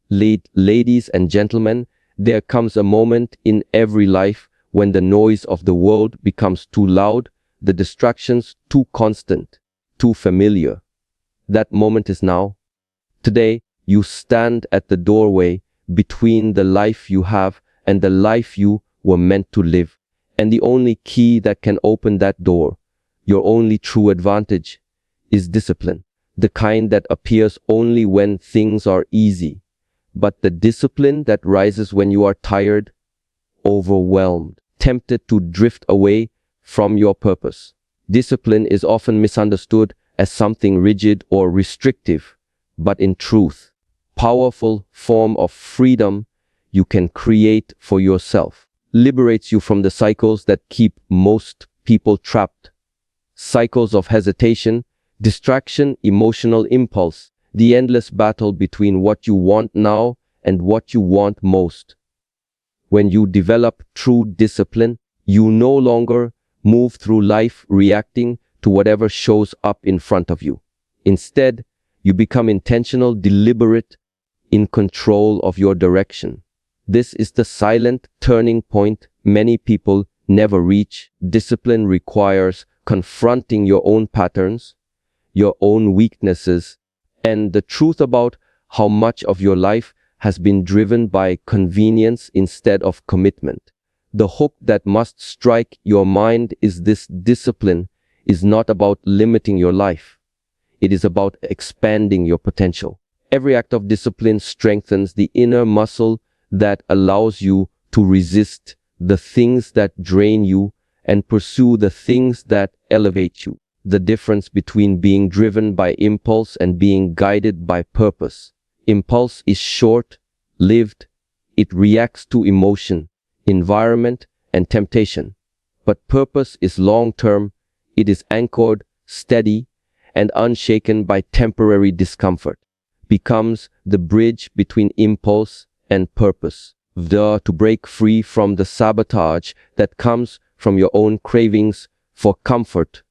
Ladies and gentlemen, there comes a moment in every life when the noise of the world becomes too loud, the distractions too constant, too familiar. That moment is now. Today, you stand at the doorway between the life you have and the life you were meant to live. And the only key that can open that door, your only true advantage, is discipline. The kind that appears only when things are easy, but the discipline that rises when you are tired, overwhelmed, tempted to drift away from your purpose. Discipline is often misunderstood as something rigid or restrictive, but in truth, powerful form of freedom you can create for yourself. Liberates you from the cycles that keep most people trapped. Cycles of hesitation, distraction, emotional impulse, the endless battle between what you want now and what you want most. When you develop true discipline, you no longer move through life reacting to whatever shows up in front of you. Instead, you become intentional, deliberate, in control of your direction. This is the silent turning point many people never reach. Discipline requires confronting your own patterns, your own weaknesses, and the truth about how much of your life has been driven by convenience instead of commitment. The hook that must strike your mind is this: discipline is not about limiting your life. It is about expanding your potential. Every act of discipline strengthens the inner muscle that allows you to resist the things that drain you and pursue the things that elevate you. The difference between being driven by impulse and being guided by purpose. Impulse is short-lived. It reacts to emotion, environment, and temptation. But purpose is long-term. It is anchored, steady, and unshaken by temporary discomfort. Becomes the bridge between impulse and purpose. To break free from the sabotage that comes from your own cravings for comfort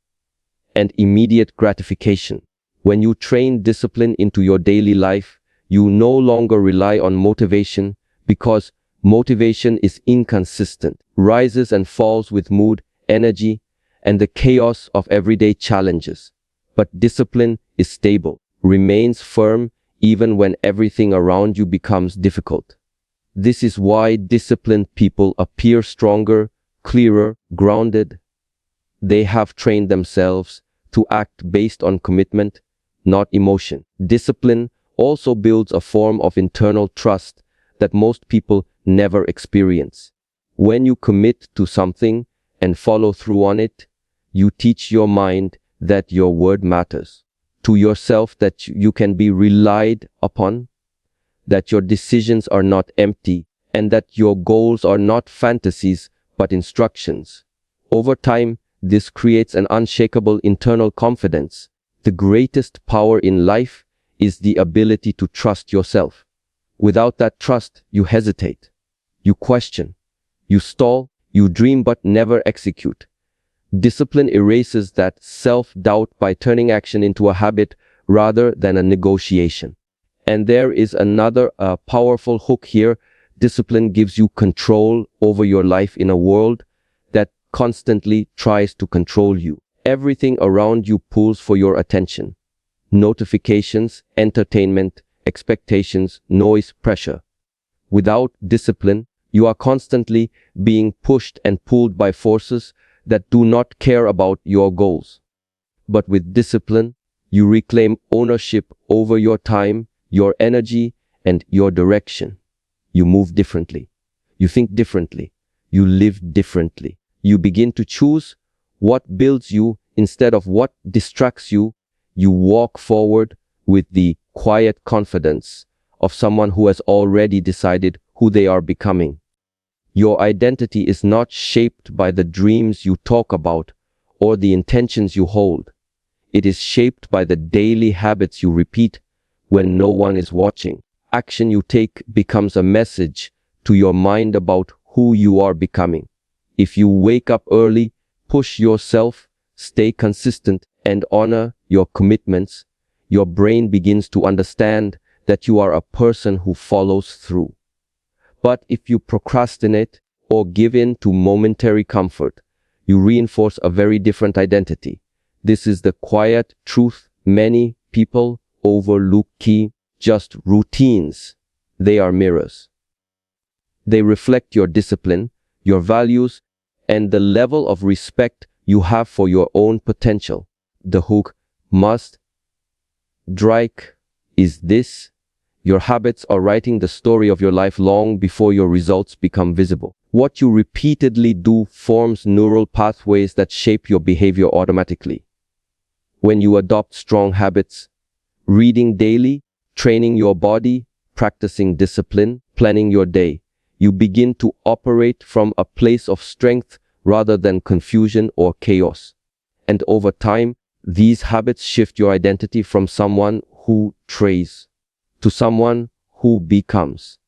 and immediate gratification. When you train discipline into your daily life, you no longer rely on motivation, because motivation is inconsistent, rises and falls with mood, energy, and the chaos of everyday challenges. But discipline is stable, remains firm even when everything around you becomes difficult. This is why disciplined people appear stronger, clearer, grounded. They have trained themselves to act based on commitment, not emotion. Discipline also builds a form of internal trust that most people never experience. When you commit to something and follow through on it, you teach your mind that your word matters. To yourself that you can be relied upon, that your decisions are not empty, and that your goals are not fantasies but instructions. Over time, this creates an unshakable internal confidence. The greatest power in life is the ability to trust yourself. Without that trust, you hesitate, you question, you stall, you dream but never execute. Discipline erases that self-doubt by turning action into a habit rather than a negotiation. And there is another powerful hook here. Discipline gives you control over your life in a world that constantly tries to control you. Everything around you pulls for your attention. Notifications, entertainment, expectations, noise, pressure. Without discipline, you are constantly being pushed and pulled by forces that do not care about your goals. But with discipline, you reclaim ownership over your time, your energy, and your direction. You move differently. You think differently. You live differently. You begin to choose what builds you instead of what distracts you. You walk forward with the quiet confidence of someone who has already decided who they are becoming. Your identity is not shaped by the dreams you talk about or the intentions you hold. It is shaped by the daily habits you repeat when no one is watching. Action you take becomes a message to your mind about who you are becoming. If you wake up early, push yourself, stay consistent, and honor your commitments, your brain begins to understand that you are a person who follows through. But if you procrastinate or give in to momentary comfort, you reinforce a very different identity. This is the quiet truth many people overlook: key, just routines. They are mirrors. They reflect your discipline, your values, and the level of respect you have for your own potential. The hook, must, strike, is this: your habits are writing the story of your life long before your results become visible. What you repeatedly do forms neural pathways that shape your behavior automatically. When you adopt strong habits, reading daily, training your body, practicing discipline, planning your day, you begin to operate from a place of strength rather than confusion or chaos. And over time, these habits shift your identity from someone who trains to someone who becomes.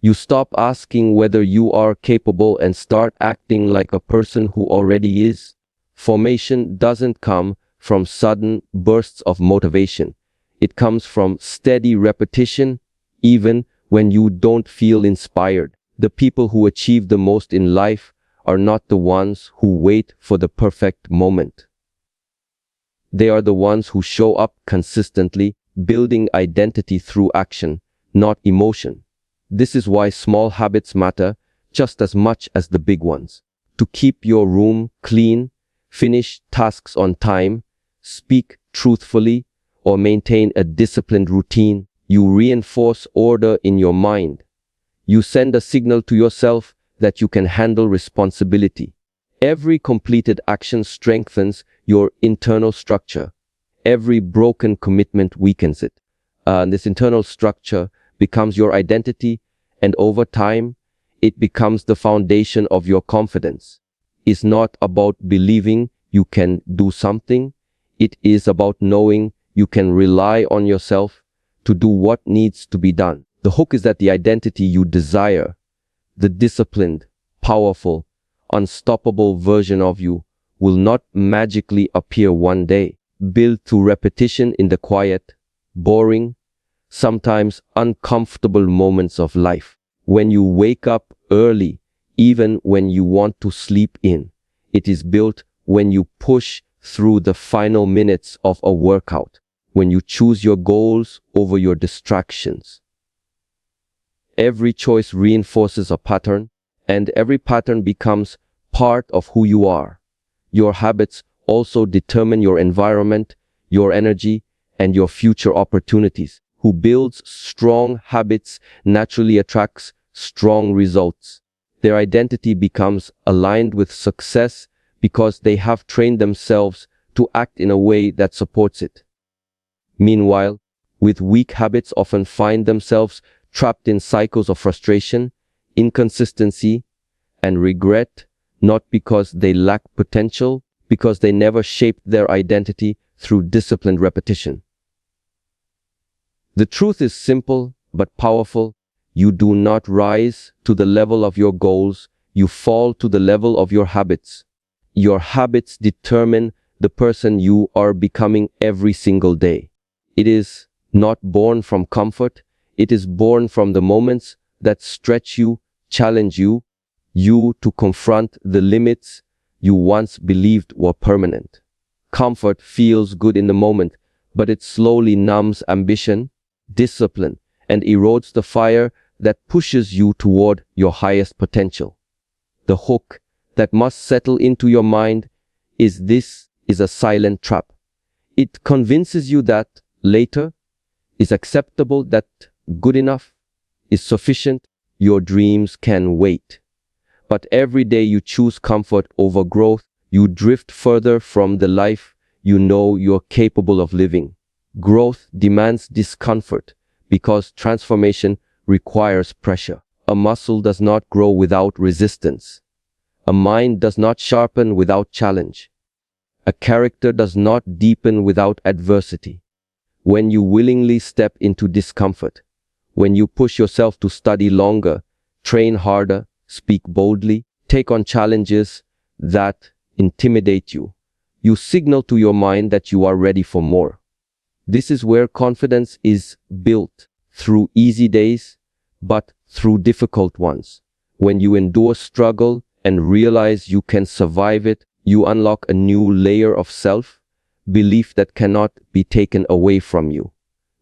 You stop asking whether you are capable and start acting like a person who already is. Formation doesn't come from sudden bursts of motivation. It comes from steady repetition, even when you don't feel inspired. The people who achieve the most in life are not the ones who wait for the perfect moment. They are the ones who show up consistently, building identity through action, not emotion. This is why small habits matter just as much as the big ones. To keep your room clean, finish tasks on time, speak truthfully, or maintain a disciplined routine, you reinforce order in your mind. You send a signal to yourself that you can handle responsibility. Every completed action strengthens your internal structure. Every broken commitment weakens it. This internal structure becomes your identity, and over time, it becomes the foundation of your confidence. It's not about believing you can do something. It is about knowing you can rely on yourself to do what needs to be done. The hook is that the identity you desire, the disciplined, powerful, unstoppable version of you, will not magically appear one day. Built through repetition in the quiet, boring, sometimes uncomfortable moments of life. When you wake up early, even when you want to sleep in. It is built when you push through the final minutes of a workout, when you choose your goals over your distractions. Every choice reinforces a pattern, and every pattern becomes part of who you are. Your habits also determine your environment, your energy, and your future opportunities. Who builds strong habits naturally attracts strong results. Their identity becomes aligned with success because they have trained themselves to act in a way that supports it. Meanwhile, with weak habits often find themselves trapped in cycles of frustration, inconsistency, and regret, not because they lack potential, because they never shaped their identity through disciplined repetition. The truth is simple but powerful. You do not rise to the level of your goals, you fall to the level of your habits. Your habits determine the person you are becoming every single day. It is not born from comfort, it is born from the moments that stretch you, challenge you, to confront the limits you once believed were permanent. Comfort feels good in the moment, but it slowly numbs ambition, discipline, and erodes the fire that pushes you toward your highest potential. The hook that must settle into your mind is this is a silent trap. It convinces you that later is acceptable, that good enough is sufficient, your dreams can wait. But every day you choose comfort over growth, you drift further from the life you know you're capable of living. Growth demands discomfort because transformation requires pressure. A muscle does not grow without resistance. A mind does not sharpen without challenge. A character does not deepen without adversity. When you willingly step into discomfort, when you push yourself to study longer, train harder, speak boldly, take on challenges that intimidate you, you signal to your mind that you are ready for more. This is where confidence is built, through easy days, but through difficult ones. When you endure struggle and realize you can survive it, you unlock a new layer of self-belief that cannot be taken away from you.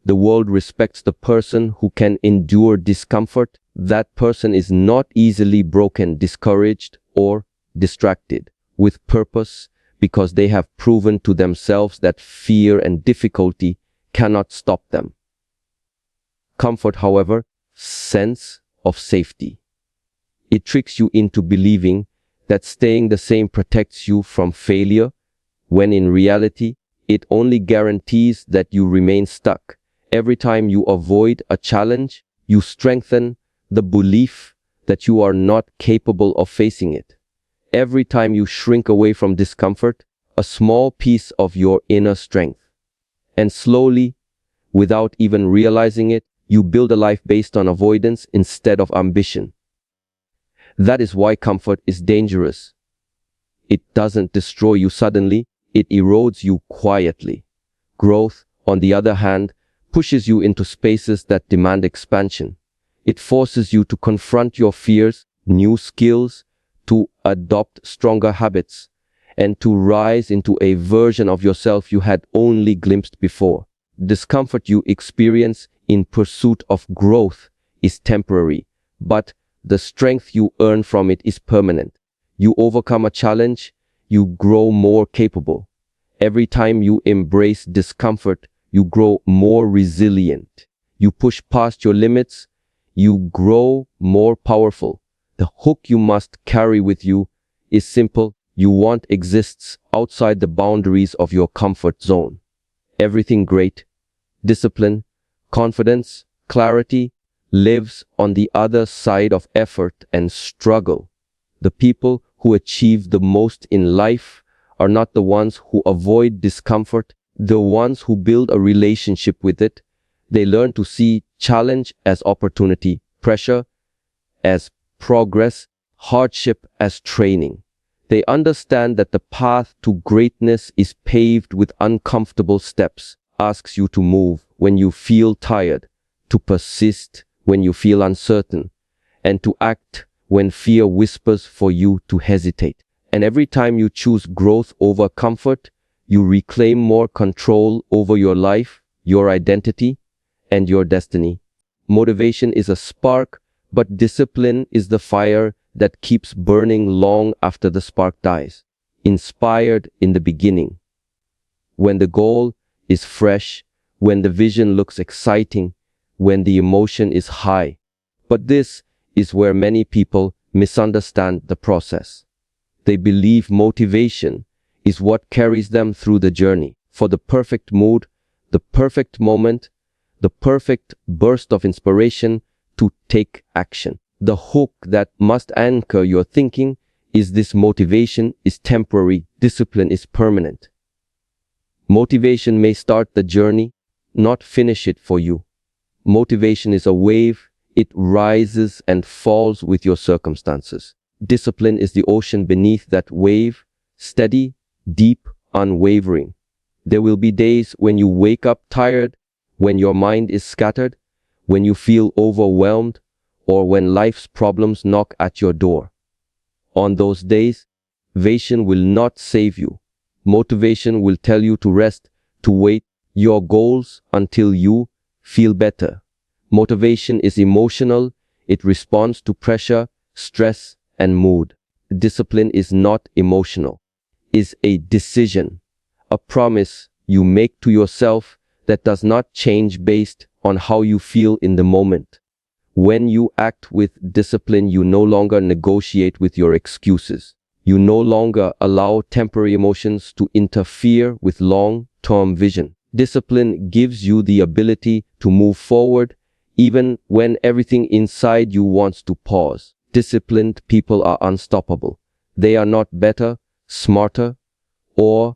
The world respects the person who can endure discomfort. That person is not easily broken, discouraged, or distracted. With purpose, because they have proven to themselves that fear and difficulty cannot stop them. Comfort, however, sense of safety. It tricks you into believing that staying the same protects you from failure, when in reality, it only guarantees that you remain stuck. Every time you avoid a challenge, you strengthen the belief that you are not capable of facing it. Every time you shrink away from discomfort, a small piece of your inner strength. And slowly, without even realizing it, you build a life based on avoidance instead of ambition. That is why comfort is dangerous. It doesn't destroy you suddenly, it erodes you quietly. Growth, on the other hand, pushes you into spaces that demand expansion. It forces you to confront your fears, new skills, to adopt stronger habits, and to rise into a version of yourself you had only glimpsed before. Discomfort you experience in pursuit of growth is temporary, but the strength you earn from it is permanent. You overcome a challenge, you grow more capable. Every time you embrace discomfort, you grow more resilient. You push past your limits, you grow more powerful. The hook you must carry with you is simple. You want exists outside the boundaries of your comfort zone. Everything great, discipline, confidence, clarity, lives on the other side of effort and struggle. The people who achieve the most in life are not the ones who avoid discomfort, the ones who build a relationship with it. They learn to see challenge as opportunity, pressure as progress, hardship as training. They understand that the path to greatness is paved with uncomfortable steps, asks you to move when you feel tired, to persist when you feel uncertain, and to act when fear whispers for you to hesitate. And every time you choose growth over comfort, you reclaim more control over your life, your identity, and your destiny. Motivation is a spark, but discipline is the fire that keeps burning long after the spark dies. Inspired in the beginning. When the goal is fresh, when the vision looks exciting, when the emotion is high. But this is where many people misunderstand the process. They believe motivation is what carries them through the journey. For the perfect mood, the perfect moment, the perfect burst of inspiration to take action. The hook that must anchor your thinking is this: motivation is temporary, discipline is permanent. Motivation may start the journey, not finish it for you. Motivation is a wave, it rises and falls with your circumstances. Discipline is the ocean beneath that wave, steady, deep, unwavering. There will be days when you wake up tired, when your mind is scattered, when you feel overwhelmed, or when life's problems knock at your door. On those days, motivation will not save you. Motivation will tell you to rest, to wait your goals until you feel better. Motivation is emotional. It responds to pressure, stress, and mood. Discipline is not emotional. It's a decision, a promise you make to yourself that does not change based on how you feel in the moment. When you act with discipline, you no longer negotiate with your excuses. You no longer allow temporary emotions to interfere with long-term vision. Discipline gives you the ability to move forward even when everything inside you wants to pause. Disciplined people are unstoppable. They are not better, smarter, or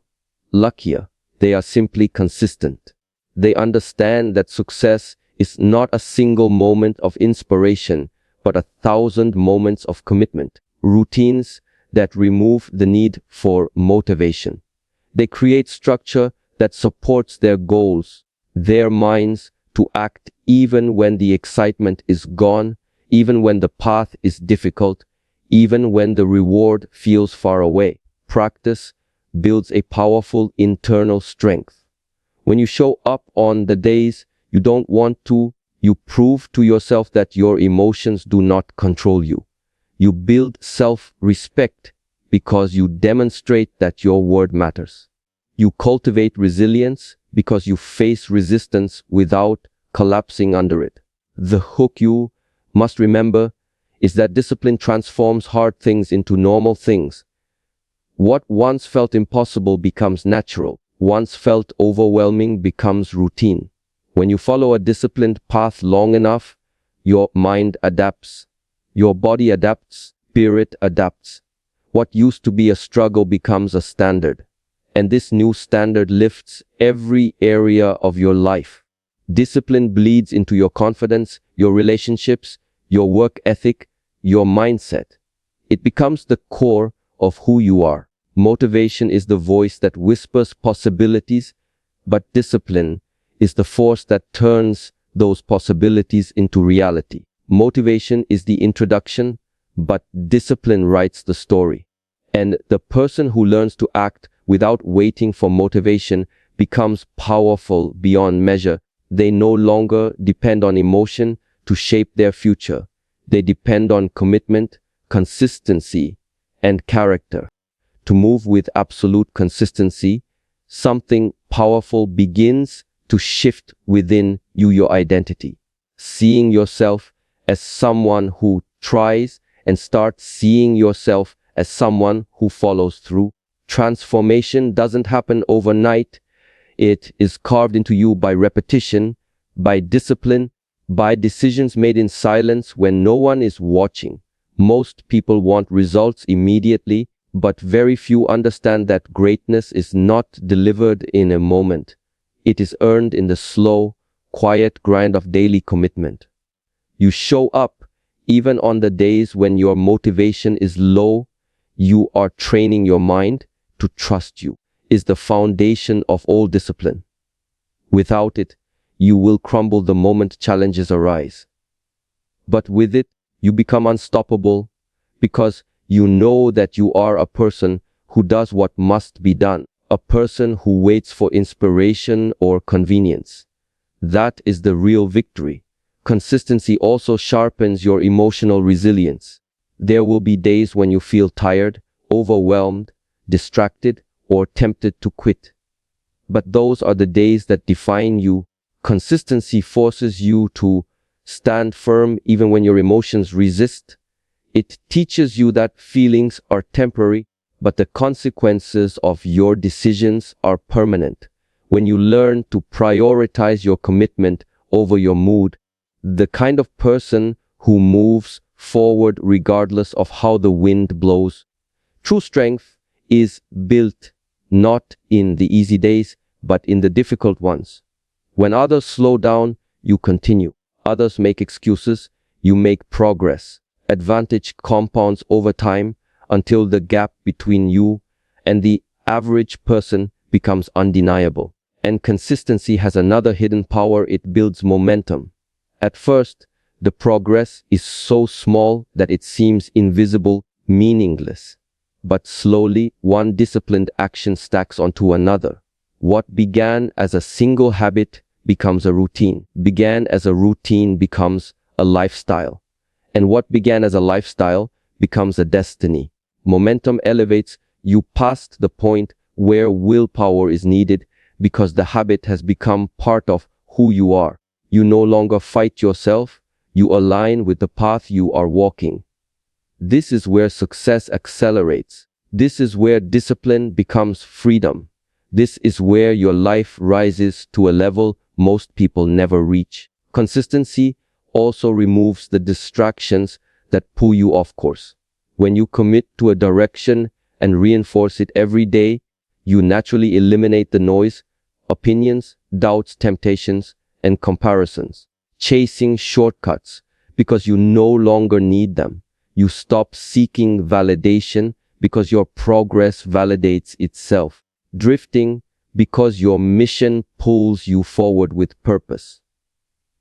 luckier. They are simply consistent. They understand that success is not a single moment of inspiration, but 1,000 moments of commitment. Routines that remove the need for motivation. They create structure that supports their goals. Their minds to act even when the excitement is gone, even when the path is difficult, even when the reward feels far away. Practice builds a powerful internal strength. When you show up on the days you don't want to, you prove to yourself that your emotions do not control you. You build self-respect because you demonstrate that your word matters. You cultivate resilience because you face resistance without collapsing under it. The hook you must remember is that discipline transforms hard things into normal things. What once felt impossible becomes natural. Once felt overwhelming becomes routine. When you follow a disciplined path long enough, your mind adapts, your body adapts, spirit adapts. What used to be a struggle becomes a standard. And this new standard lifts every area of your life. Discipline bleeds into your confidence, your relationships, your work ethic, your mindset. It becomes the core of who you are. Motivation is the voice that whispers possibilities, but discipline is the force that turns those possibilities into reality. Motivation is the introduction, but discipline writes the story. And the person who learns to act without waiting for motivation becomes powerful beyond measure. They no longer depend on emotion to shape their future. They depend on commitment, consistency, and character. To move with absolute consistency, something powerful begins to shift within you, your identity. Seeing yourself as someone who tries and start seeing yourself as someone who follows through. Transformation doesn't happen overnight. It is carved into you by repetition, by discipline, by decisions made in silence when no one is watching. Most people want results immediately, but very few understand that greatness is not delivered in a moment. It is earned in the slow, quiet grind of daily commitment. You show up even on the days when your motivation is low. You are training your mind to trust you. Is the foundation of all discipline. Without it, you will crumble the moment challenges arise. But with it, you become unstoppable because you know that you are a person who does what must be done, a person who waits for inspiration or convenience. That is the real victory. Consistency also sharpens your emotional resilience. There will be days when you feel tired, overwhelmed, distracted, or tempted to quit. But those are the days that define you. Consistency forces you to stand firm even when your emotions resist. It teaches you that feelings are temporary, but the consequences of your decisions are permanent. When you learn to prioritize your commitment over your mood, the kind of person who moves forward regardless of how the wind blows. True strength is built not in the easy days, but in the difficult ones. When others slow down, you continue. Others make excuses, you make progress. Advantage compounds over time until the gap between you and the average person becomes undeniable. And consistency has another hidden power. It builds momentum. At first, the progress is so small that it seems invisible, meaningless. But slowly, one disciplined action stacks onto another. What began as a single habit becomes a routine. Began as a routine becomes a lifestyle. And what began as a lifestyle becomes a destiny. Momentum elevates you past the point where willpower is needed because the habit has become part of who you are. You no longer fight yourself, you align with the path you are walking. This is where success accelerates. This is where discipline becomes freedom. This is where your life rises to a level most people never reach. Consistency also removes the distractions that pull you off course. When you commit to a direction and reinforce it every day, you naturally eliminate the noise, opinions, doubts, temptations, and comparisons. Chasing shortcuts because you no longer need them. You stop seeking validation because your progress validates itself. Drifting because your mission pulls you forward with purpose.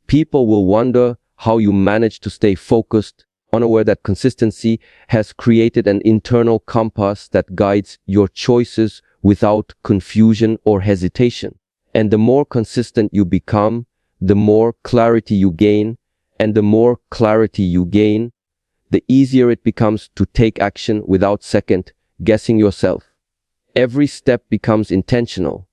People will wonder how you manage to stay focused, unaware that consistency has created an internal compass that guides your choices without confusion or hesitation. And the more consistent you become, the more clarity you gain, and the more clarity you gain, the easier it becomes to take action without second guessing yourself. Every step becomes intentional.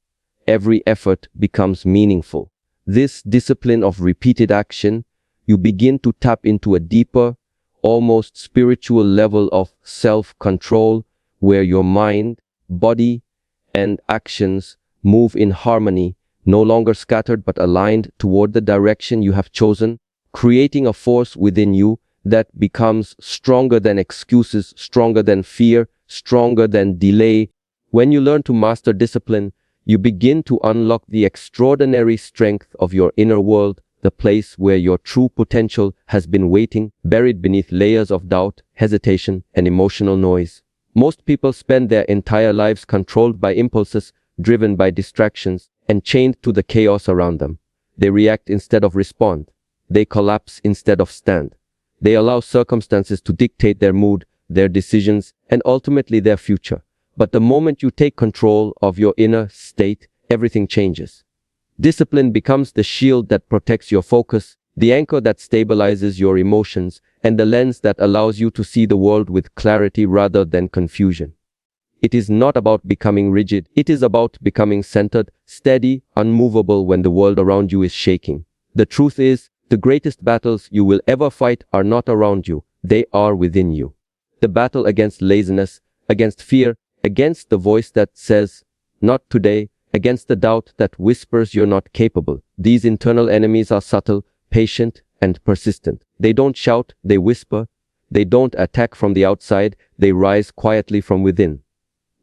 Every effort becomes meaningful. This discipline of repeated action, you begin to tap into a deeper, almost spiritual level of self-control where your mind, body, and actions move in harmony, no longer scattered but aligned toward the direction you have chosen, creating a force within you that becomes stronger than excuses, stronger than fear, stronger than delay. When you learn to master discipline, you begin to unlock the extraordinary strength of your inner world, the place where your true potential has been waiting, buried beneath layers of doubt, hesitation, and emotional noise. Most people spend their entire lives controlled by impulses, driven by distractions, and chained to the chaos around them. They react instead of respond. They collapse instead of stand. They allow circumstances to dictate their mood, their decisions, and ultimately their future. But the moment you take control of your inner state, everything changes. Discipline becomes the shield that protects your focus, the anchor that stabilizes your emotions, and the lens that allows you to see the world with clarity rather than confusion. It is not about becoming rigid. It is about becoming centered, steady, unmovable when the world around you is shaking. The truth is, the greatest battles you will ever fight are not around you. They are within you. The battle against laziness, against fear, against the voice that says, "Not today," against the doubt that whispers you're not capable. These internal enemies are subtle, patient, and persistent. They don't shout, they whisper. They don't attack from the outside, they rise quietly from within.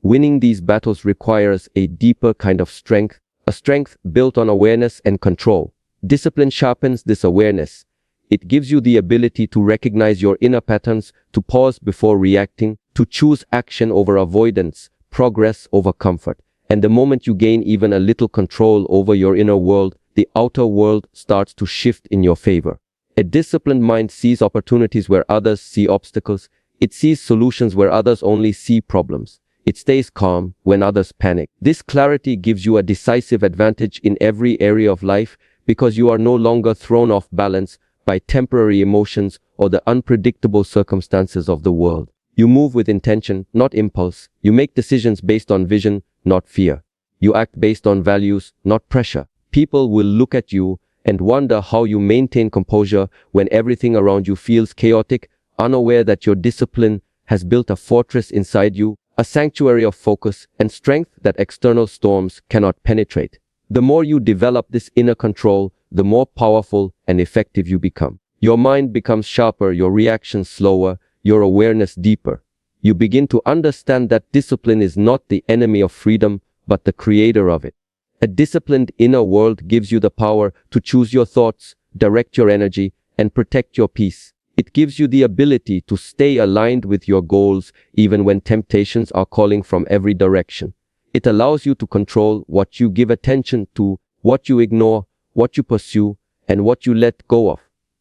Winning these battles requires a deeper kind of strength, a strength built on awareness and control. Discipline sharpens this awareness. It gives you the ability to recognize your inner patterns, to pause before reacting, to choose action over avoidance, progress over comfort. And the moment you gain even a little control over your inner world, the outer world starts to shift in your favor. A disciplined mind sees opportunities where others see obstacles. It sees solutions where others only see problems. It stays calm when others panic. This clarity gives you a decisive advantage in every area of life because you are no longer thrown off balance by temporary emotions or the unpredictable circumstances of the world. You move with intention, not impulse. You make decisions based on vision, not fear. You act based on values, not pressure. People will look at you and wonder how you maintain composure when everything around you feels chaotic, unaware that your discipline has built a fortress inside you, a sanctuary of focus and strength that external storms cannot penetrate. The more you develop this inner control, the more powerful and effective you become. Your mind becomes sharper, your reactions slower, your awareness deeper. You begin to understand that discipline is not the enemy of freedom, but the creator of it. A disciplined inner world gives you the power to choose your thoughts, direct your energy, and protect your peace. It gives you the ability to stay aligned with your goals even when temptations are calling from every direction. It allows you to control what you give attention to, what you ignore, what you pursue, and what you let go of.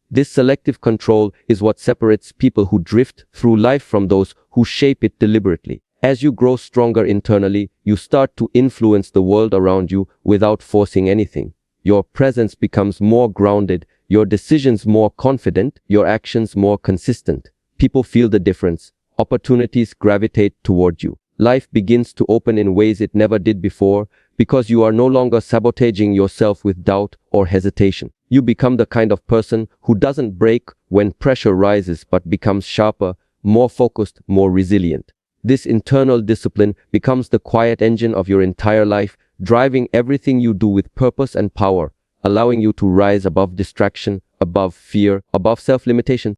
This selective control is what separates people who drift through life from those who shape it deliberately. As you grow stronger internally, you start to influence the world around you without forcing anything. Your presence becomes more grounded, your decisions more confident, your actions more consistent. People feel the difference. Opportunities gravitate toward you. Life begins to open in ways it never did before because you are no longer sabotaging yourself with doubt or hesitation. You become the kind of person who doesn't break when pressure rises but becomes sharper, more focused, more resilient. This internal discipline becomes the quiet engine of your entire life, driving everything you do with purpose and power, allowing you to rise above distraction, above fear, above self-limitation.